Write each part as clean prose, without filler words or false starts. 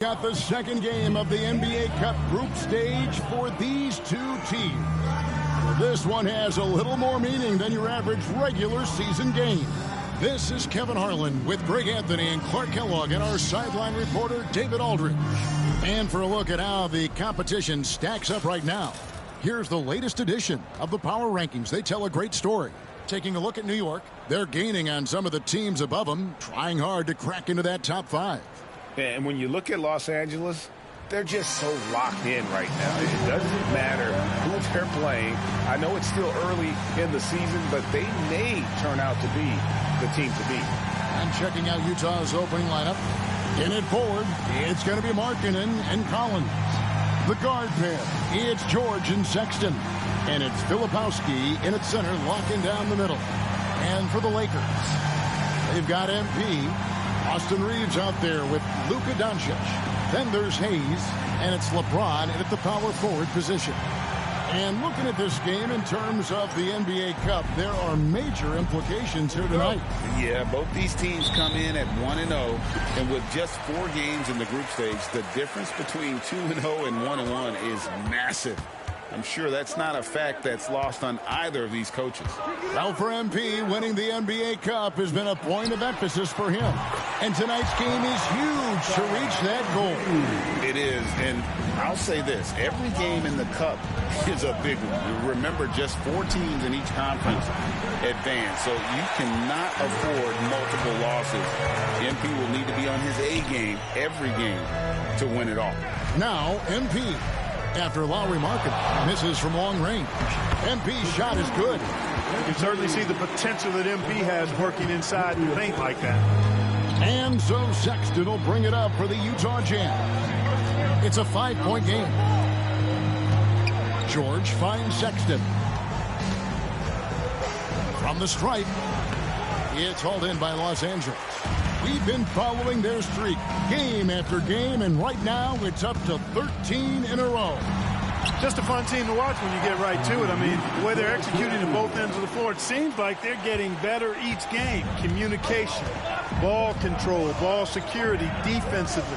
Got the second game of the NBA Cup group stage for these two teams. This one has a little more meaning than your average regular season game. This is Kevin Harlan with Greg Anthony and Clark Kellogg and our sideline reporter David Aldridge. And for a look at how the competition stacks up right now, here's the latest edition of the Power Rankings. They tell a great story. Taking a look at New York, they're gaining on some of the teams above them, trying hard to crack into that top five. And when you look at Los Angeles, they're just so locked in right now. It doesn't matter who they're playing. I know it's still early in the season, but they may turn out to be the team to beat. And checking out Utah's opening lineup. In it forward, it's going to be Markkanen and Collins. The guard pair, it's George and Sexton. And it's Filipowski in at center, locking down the middle. And for the Lakers, they've got MP. Austin Reeves out there with Luka Doncic. Then there's Hayes, and it's LeBron at the power forward position. And looking at this game in terms of the NBA Cup, there are major implications here tonight. Yeah, both these teams come in at 1-0, and with just 4 games in the group stage, the difference between 2-0 and 1-1 is massive. I'm sure that's not a fact that's lost on either of these coaches. Well, for MP, winning the NBA Cup has been a point of emphasis for him. And tonight's game is huge to reach that goal. It is, and I'll say this. Every game in the Cup is a big one. Remember, just 4 teams in each conference advance, so you cannot afford multiple losses. MP will need to be on his A game every game to win it all. Now, MP. After Lauri Markkanen misses from long range. MP's shot is good. You can certainly see the potential that MP has working inside the paint like that. And so Sexton will bring it up for the Utah Jazz. It's a 5-point game. George finds Sexton. From the stripe, it's hauled in by Los Angeles. We've been following their streak game after game, and right now it's up to 13 in a row. Just a fun team to watch when you get right to it. I mean, the way they're executing at both ends of the floor, it seems like they're getting better each game. Communication, ball control, ball security, defensively.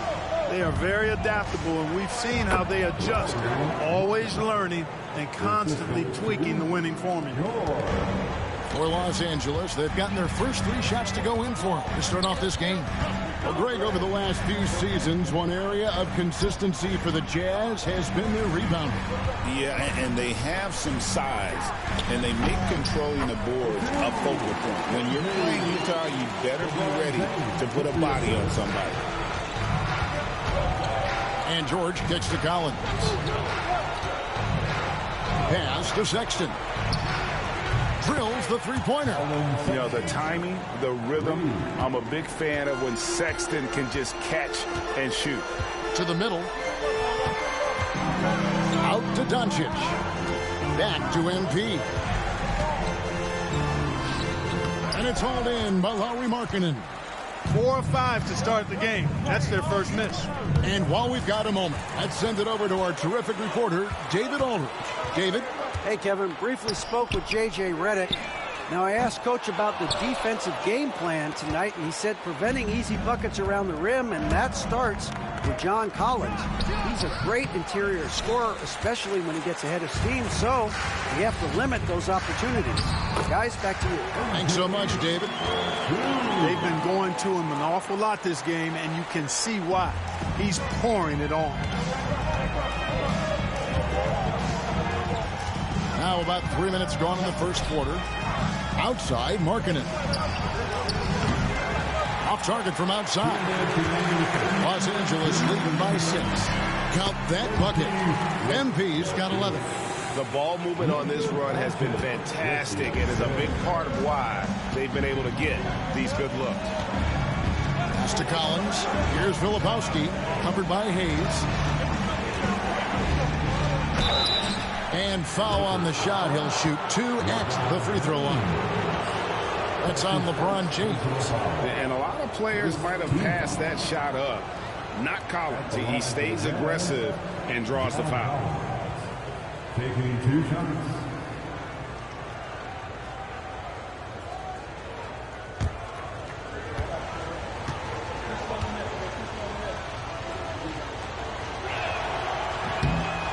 They are very adaptable, and we've seen how they adjust, always learning and constantly tweaking the winning formula. For Los Angeles, they've gotten their first 3 shots to go in for them to start off this game. Well, Greg, over the last few seasons, one area of consistency for the Jazz has been their rebounding. Yeah, and they have some size, and they make controlling the boards a focal point. When you're playing Utah, you better be ready to put a body on somebody. And George kicks to Collins. Pass to Sexton. Drills the three-pointer. You know, the timing, the rhythm, I'm a big fan of when Sexton can just catch and shoot. To the middle. Out to Doncic. Back to MP. And it's hauled in by Lauri Markkanen. 4 of 5 to start the game. That's their first miss. And while we've got a moment, let's send it over to our terrific reporter, David Aldridge. David? Hey, Kevin, briefly spoke with J.J. Redick. Now, I asked Coach about the defensive game plan tonight, and he said preventing easy buckets around the rim, and that starts with John Collins. He's a great interior scorer, especially when he gets ahead of steam, so we have to limit those opportunities. Guys, back to you. Thanks so much, David. They've been going to him an awful lot this game, and you can see why. He's pouring it on. Now about 3 minutes gone in the first quarter. Outside, Markkanen. Off target from outside. Los Angeles leading by 6. Count that bucket. MP's got 11. The ball movement on this run has been fantastic and is a big part of why they've been able to get these good looks. Pass to Collins. Here's Filipowski, covered by Hayes. And foul on the shot. He'll shoot 2 at the free throw line. That's on LeBron James. And a lot of players might have passed that shot up. Not Collins. He stays aggressive and draws the foul. Taking 2 shots.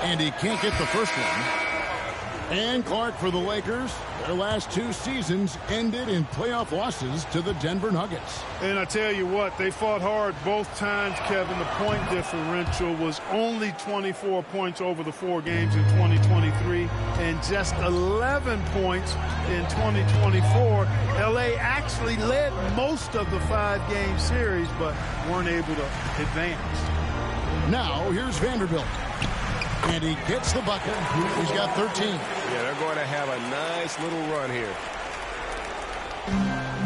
And he can't get the first one. And Clark for the Lakers. Their last 2 seasons ended in playoff losses to the Denver Nuggets. And I tell you what, they fought hard both times, Kevin. The point differential was only 24 points over the 4 games in 2023 and just 11 points in 2024. LA actually led most of the 5-game series, but weren't able to advance. Now here's Vanderbilt. And he gets the bucket. He's got 13. Yeah, they're going to have a nice little run here.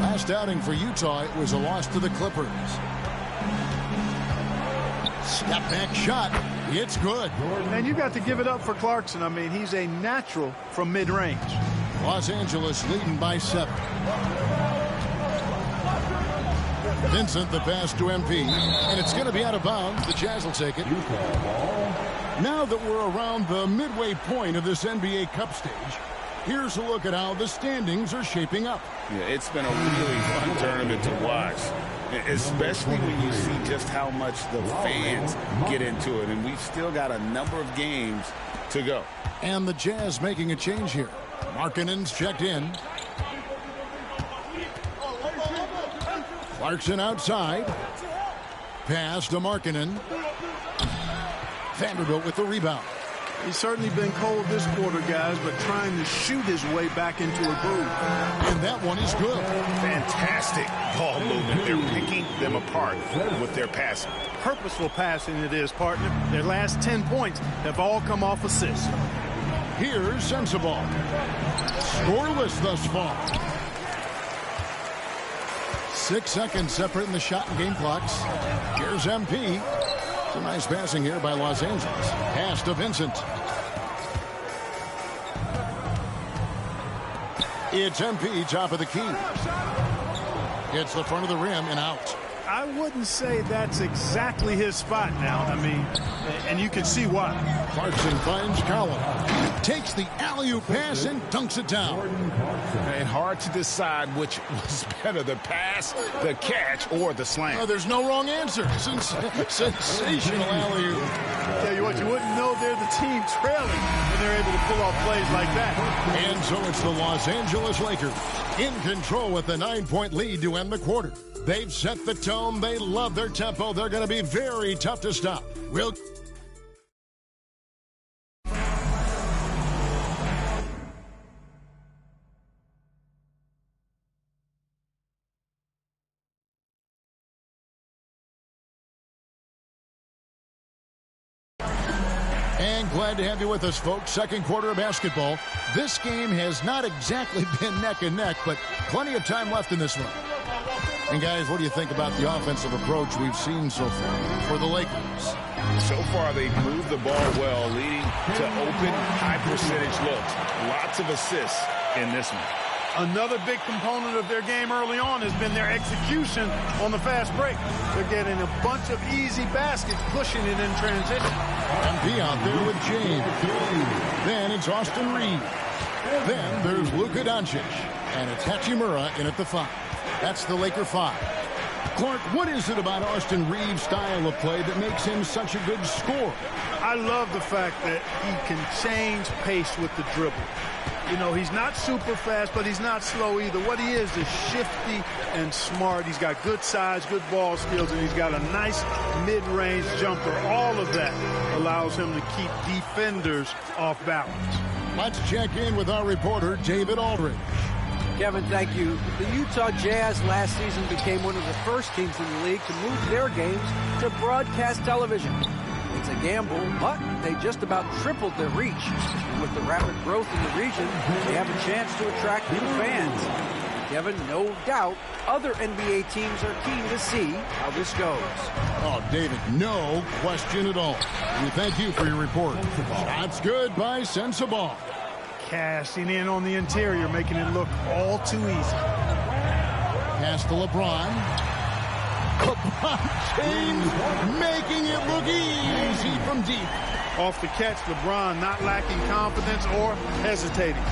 Last outing for Utah, it was a loss to the Clippers. Step back shot. It's good. And you got to give it up for Clarkson. I mean, he's a natural from mid-range. Los Angeles leading by 7. Vincent the pass to MP. And it's going to be out of bounds. The Jazz will take it. Now that we're around the midway point of this NBA Cup stage, here's a look at how the standings are shaping up. Yeah, it's been a really fun tournament to watch, especially when you see just how much the fans get into it. And we've still got a number of games to go. And the Jazz making a change here. Markkanen's checked in. Clarkson outside. Pass to Markkanen. Vanderbilt with the rebound. He's certainly been cold this quarter, guys, but trying to shoot his way back into a groove. And that one is good. Fantastic ball movement. They're picking them apart with their passing. Purposeful passing it is, partner. Their last 10 points have all come off assists. Here's Sensabaugh. Scoreless thus far. 6 seconds separating the shot and game clocks. Here's MP. Some nice passing here by Los Angeles. Pass to Vincent. It's MP, top of the key. Hits the front of the rim and out. I wouldn't say that's exactly his spot now. I mean, and you can see why. Clarkson finds Collins. Takes the alley-oop pass and dunks it down. And hard to decide which was better, the pass, the catch, or the slam. Oh, there's no wrong answer. Sensational alley-oop. Tell you what, you wouldn't know they're the team trailing when they're able to pull off plays like that. And so it's the Los Angeles Lakers in control with a 9-point lead to end the quarter. They've set the tone. They love their tempo. They're going to be very tough to stop. We'll... And glad to have you with us, folks. Second quarter of basketball. This game has not exactly been neck and neck, but plenty of time left in this one. And guys, what do you think about the offensive approach we've seen so far for the Lakers? So far, they've moved the ball well, leading to open, high-percentage looks. Lots of assists in this one. Another big component of their game early on has been their execution on the fast break. They're getting a bunch of easy baskets, pushing it in transition. MP out there with James. Then it's Austin Reeves. Then there's Luka Doncic. And it's Hachimura in at the 5. That's the Laker 5. Clark, what is it about Austin Reeves' style of play that makes him such a good scorer? I love the fact that he can change pace with the dribble. You know, he's not super fast, but he's not slow either. What he is shifty and smart. He's got good size, good ball skills, and he's got a nice mid-range jumper. All of that allows him to keep defenders off balance. Let's check in with our reporter, David Aldridge. Kevin, thank you. The Utah Jazz last season became one of the first teams in the league to move their games to broadcast television. It's a gamble, but they just about tripled their reach. And with the rapid growth in the region, they have a chance to attract new fans. Kevin, no doubt, other NBA teams are keen to see how this goes. Oh, David, no question at all. We thank you for your report. That's good by Sensabaugh. Cashing in on the interior, making it look all too easy. Pass to LeBron. LeBron James making it look easy from deep. Off the catch, LeBron not lacking confidence or hesitating.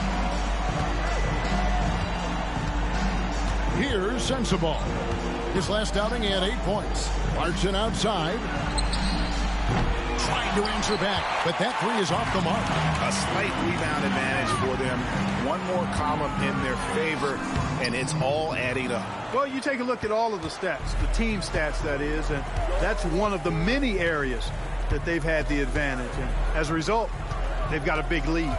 Here's Sensabaugh. His last outing, he had 8 points. Clarkson outside. Trying tried to answer back, but that three is off the mark. A slight rebound advantage for them. One more column in their favor, and it's all adding up. Well, you take a look at all of the stats, the team stats, that is, and that's one of the many areas that they've had the advantage. And as a result, they've got a big lead.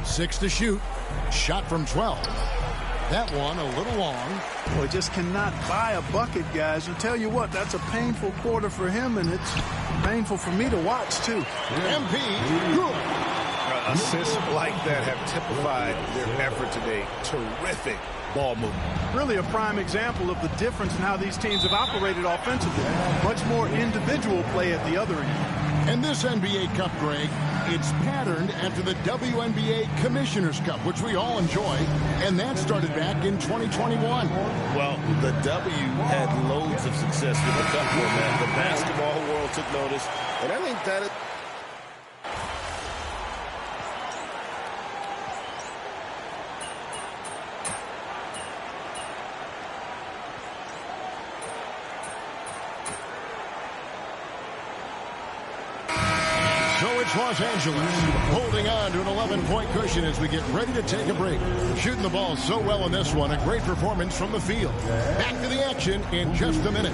Six to shoot. Shot from 12. That one a little long. Boy, just cannot buy a bucket, guys. And tell you what, that's a painful quarter for him, and it's painful for me to watch, too. MP, good. Assists like that have typified their effort today. Terrific ball movement. Really a prime example of the difference in how these teams have operated offensively. Much more individual play at the other end. And this NBA Cup, Greg, it's patterned after the WNBA Commissioner's Cup, which we all enjoy, and that started back in 2021. Well, the W had loads of success with the Cup format. The basketball world took notice, and I think that it... Los Angeles holding on to an 11-point cushion as we get ready to take a break. Shooting the ball so well in this one. A great performance from the field. Back to the action in just a minute.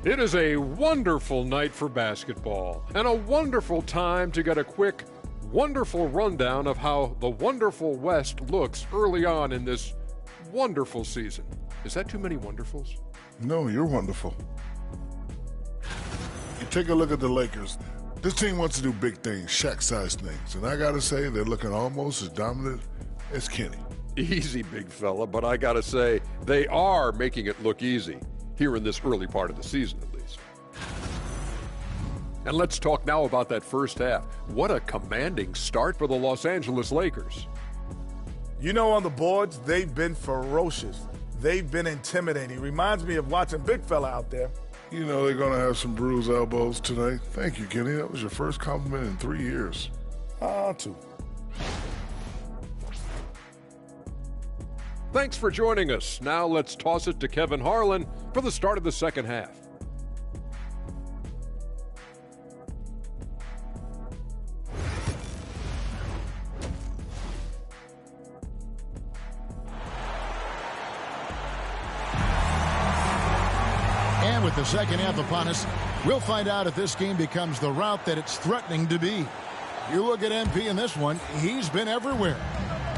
It is a wonderful night for basketball and a wonderful time to get a quick, wonderful rundown of how the wonderful West looks early on in this wonderful season. Is that too many wonderfuls? No, you're wonderful. You take a look at the Lakers. This team wants to do big things, Shaq-sized things, and I got to say they're looking almost as dominant as Kenny. Easy, big fella, but I got to say they are making it look easy. Here in this early part of the season, at least. And let's talk now about that first half. What a commanding start for the Los Angeles Lakers. You know, on the boards, they've been ferocious. They've been intimidating. Reminds me of watching big fella out there. You know they're going to have some bruised elbows tonight. Thank you, Kenny. That was your first compliment in 3 years. Two. Thanks for joining us. Now let's toss it to Kevin Harlan for the start of the second half. And with the second half upon us, we'll find out if this game becomes the route that it's threatening to be. You look at MP in this one, he's been everywhere.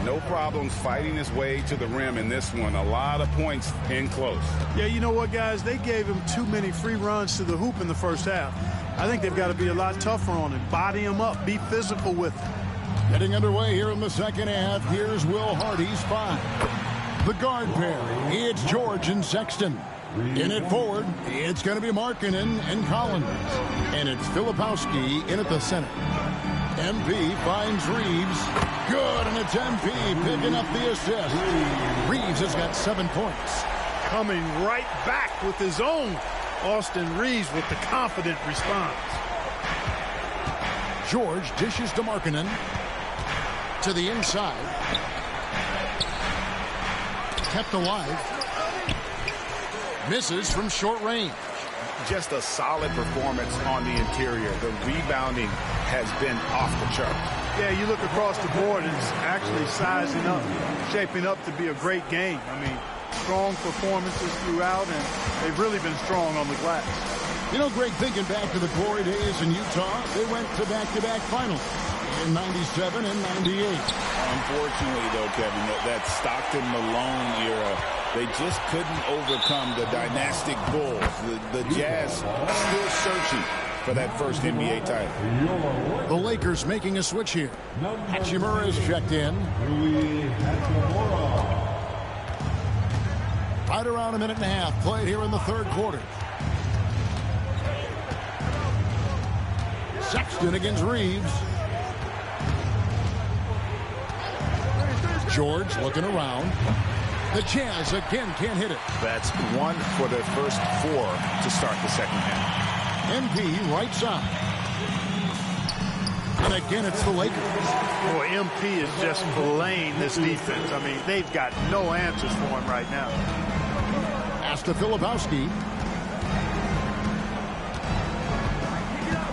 No problems fighting his way to the rim in this one. A lot of points in close. Yeah, you know what, guys? They gave him too many free runs to the hoop in the first half. I think they've got to be a lot tougher on him. Body him up. Be physical with him. Getting underway here in the second half. Here's Will Hardy's five. The guard pair. It's George and Sexton. In it forward, it's going to be Markkanen and Collins. And it's Filipowski in at the center. MP finds Reeves. Good, and it's MP picking up the assist. Reeves has got 7 points. Coming right back with his own. Austin Reeves with the confident response. George dishes to Markkanen. To the inside. Kept alive. Misses from short range. Just a solid performance on the interior. The rebounding has been off the chart. Yeah, you look across the board, it's actually sizing up, shaping up to be a great game. I mean, strong performances throughout, and they've really been strong on the glass. You know, Greg, thinking back to the glory days in Utah, they went to back-to-back finals in 97 and 98. Unfortunately, though, Kevin, that Stockton-Malone era, they just couldn't overcome the dynastic Bulls. The Jazz still searching for that first NBA title. The Lakers making a switch here. Hachimura is checked in. Right around a minute and a half played here in the third quarter. Sexton against Reeves. George looking around. The Jazz again can't hit it. That's one for the first 4 to start the second half. MP right side. And again, it's the Lakers. Boy, MP is just filleting this defense. I mean, they've got no answers for him right now. Pass to Filipowski.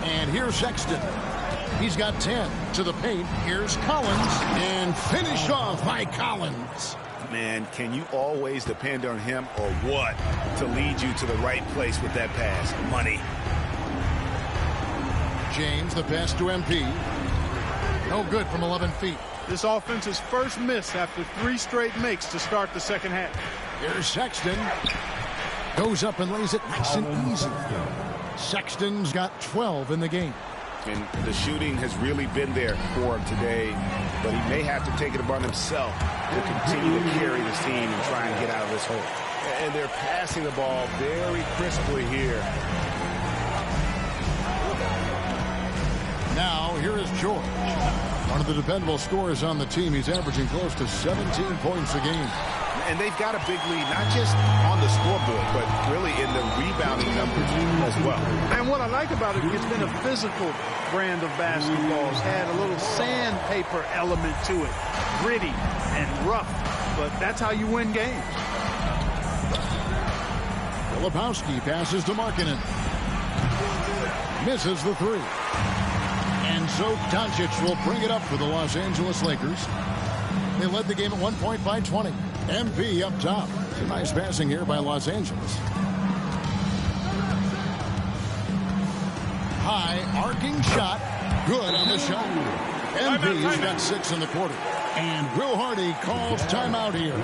And here's Sexton. He's got 10 to the paint. Here's Collins. And finished off by Collins. Man, can you always depend on him or what to lead you to the right place with that pass? Money. James, the pass to MP. No good from 11 feet. This offense's first miss after 3 straight makes to start the second half. Here's Sexton. Goes up and lays it nice and easy. Sexton's got 12 in the game. And the shooting has really been there for him today, but he may have to take it upon himself to continue to carry this team and try and get out of this hole. And they're passing the ball very crisply here. Now, here is George. One of the dependable scorers on the team. He's averaging close to 17 points a game. And they've got a big lead, not just on the scoreboard, but really in the rebounding numbers as well. And what I like about it, it's been a physical brand of basketball. It's had a little sandpaper element to it. Gritty and rough, but that's how you win games. Filipowski passes to Markkanen. Misses the 3. And so Doncic will bring it up for the Los Angeles Lakers. They led the game at 1 point by 20. MP up top. A nice passing here by Los Angeles. High arcing shot. Good on the shot. MP's got 6 in the quarter. And Will Hardy calls timeout here.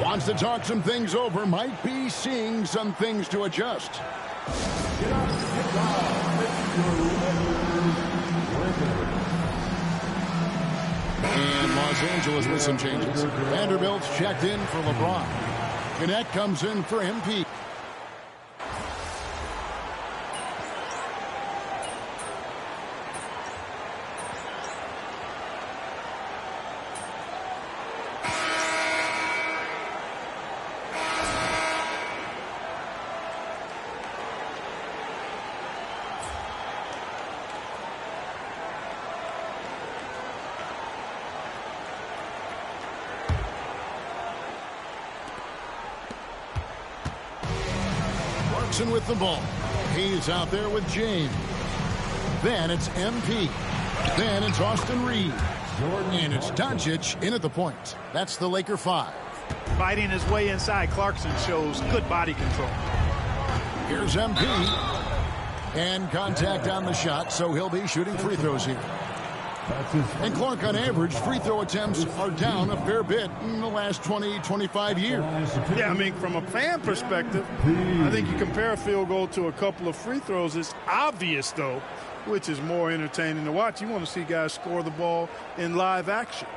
Wants to talk some things over. Might be seeing some things to adjust. And Los Angeles with some changes. Vanderbilt's checked in for LeBron. Gannett comes in for MP. With the ball. He's out there with James. Then it's MP. Then it's Austin Reed. And it's Doncic in at the point. That's the Laker 5. Fighting his way inside, Clarkson shows good body control. Here's MP. And contact on the shot, so he'll be shooting free throws here. And Clark, on average, free throw attempts are down a fair bit in the last 20, 25 years. Yeah, I mean, from a fan perspective, I think you compare a field goal to a couple of free throws. It's obvious, though, which is more entertaining to watch. You want to see guys score the ball in live action.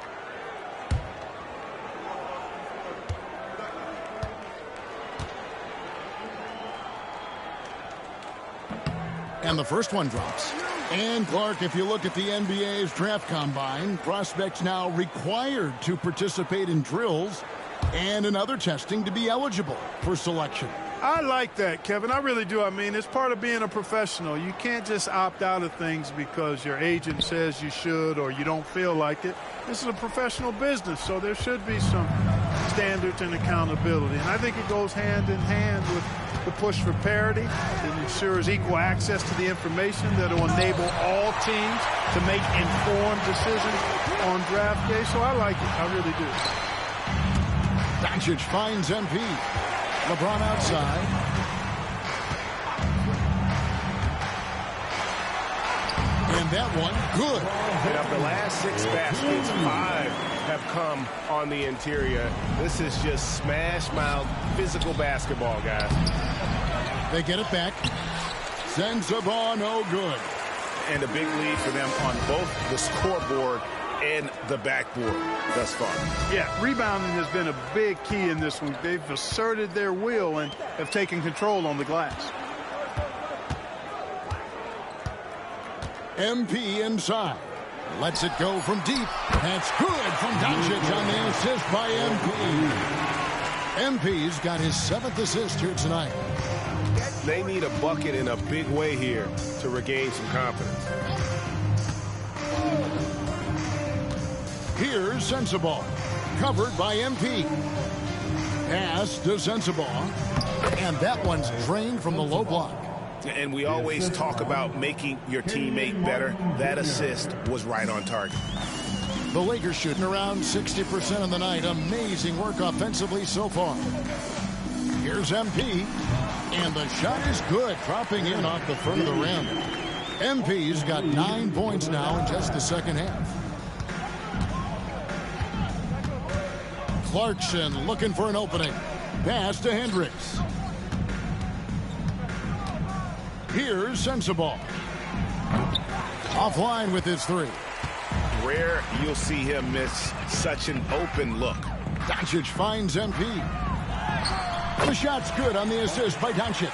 And the first one drops. And Clark, if you look at the NBA's draft combine, prospects now required to participate in drills and in other testing to be eligible for selection. I like that, Kevin. I really do. I mean, it's part of being a professional. You can't just opt out of things because your agent says you should or you don't feel like it. This is a professional business, so there should be some standards and accountability. And I think it goes hand in hand with the push for parity. It ensures equal access to the information that will enable all teams to make informed decisions on draft day. So I like it. I really do. Doncic finds MP. LeBron outside. And that one, good. And of the last 6 baskets, 5 have come on the interior. This is just smash-mouth physical basketball, guys. They get it back. Sends the ball, no good. And a big lead for them on both the scoreboard and the backboard thus far. Yeah, rebounding has been a big key in this one. They've asserted their will and have taken control on the glass. MP inside. Lets it go from deep. That's good from Doncic on the assist by MP. MP's got his 7th assist here tonight. They need a bucket in a big way here to regain some confidence. Here's Sensabaugh, covered by MP. Pass to Sensabaugh, and that one's drained from the low block. And we always talk about making your teammate better. That assist was right on target. The Lakers shooting around 60% of the night. Amazing work offensively so far. Here's MP, and the shot is good, dropping in off the front of the rim. MP's got 9 points now in just the second half. Clarkson looking for an opening. Pass to Hendricks. Here's Sensabaugh. Offline with his 3. Rare you'll see him miss such an open look. Doncic finds MP. The shot's good on the assist by Doncic.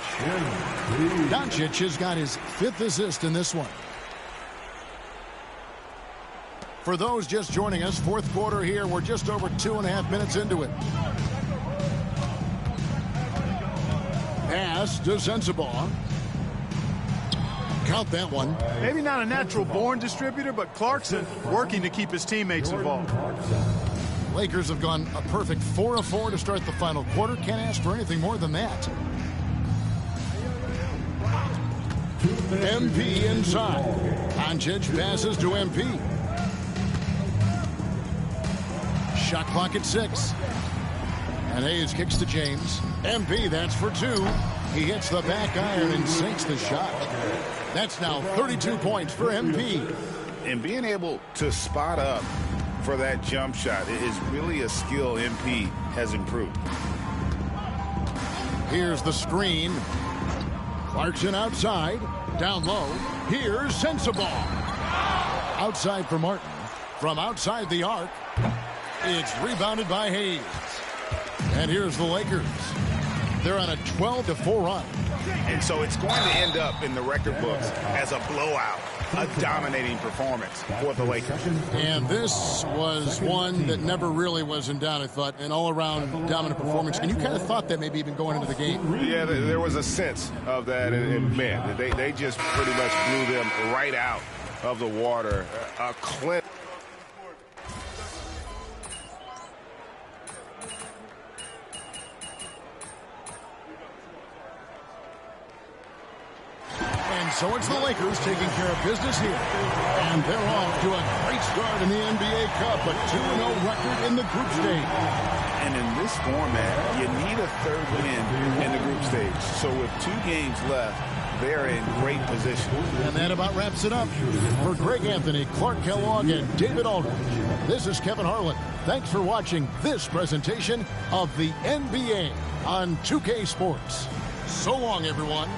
Doncic has got his 5th assist in this one. For those just joining us, 4th quarter here. We're just over 2.5 minutes into it. Pass to Sensabaugh. Count that one. Maybe not a natural-born distributor, but Clarkson working to keep his teammates involved. Lakers have gone a perfect 4 of 4 to start the final quarter. Can't ask for anything more than that. MP inside. Doncic passes to MP. Shot clock at 6. And Hayes kicks to James. MP, that's for 2. He hits the back iron and sinks the shot. That's now 32 points for MP. And being able to spot up for that jump shot is really a skill MP has improved. Here's the screen. Clarkson outside. Down low. Here's Sensabaugh. Outside for Martin. From outside the arc. It's rebounded by Hayes. And here's the Lakers. They're on a 12-4 run. And so it's going to end up in the record books as a blowout, a dominating performance for the Lakers. And this was one that never really was in doubt, I thought, an all-around dominant performance. And you kind of thought that maybe even going into the game. Yeah, there was a sense of that. And man, they just pretty much blew them right out of the water. A clip. So it's the Lakers taking care of business here. And they're off to a great start in the NBA Cup, a 2-0 record in the group stage. And in this format, you need a 3rd win in the group stage. So with 2 games left, they're in great position. And that about wraps it up. For Greg Anthony, Clark Kellogg, and David Aldridge, this is Kevin Harlan. Thanks for watching this presentation of the NBA on 2K Sports. So long, everyone.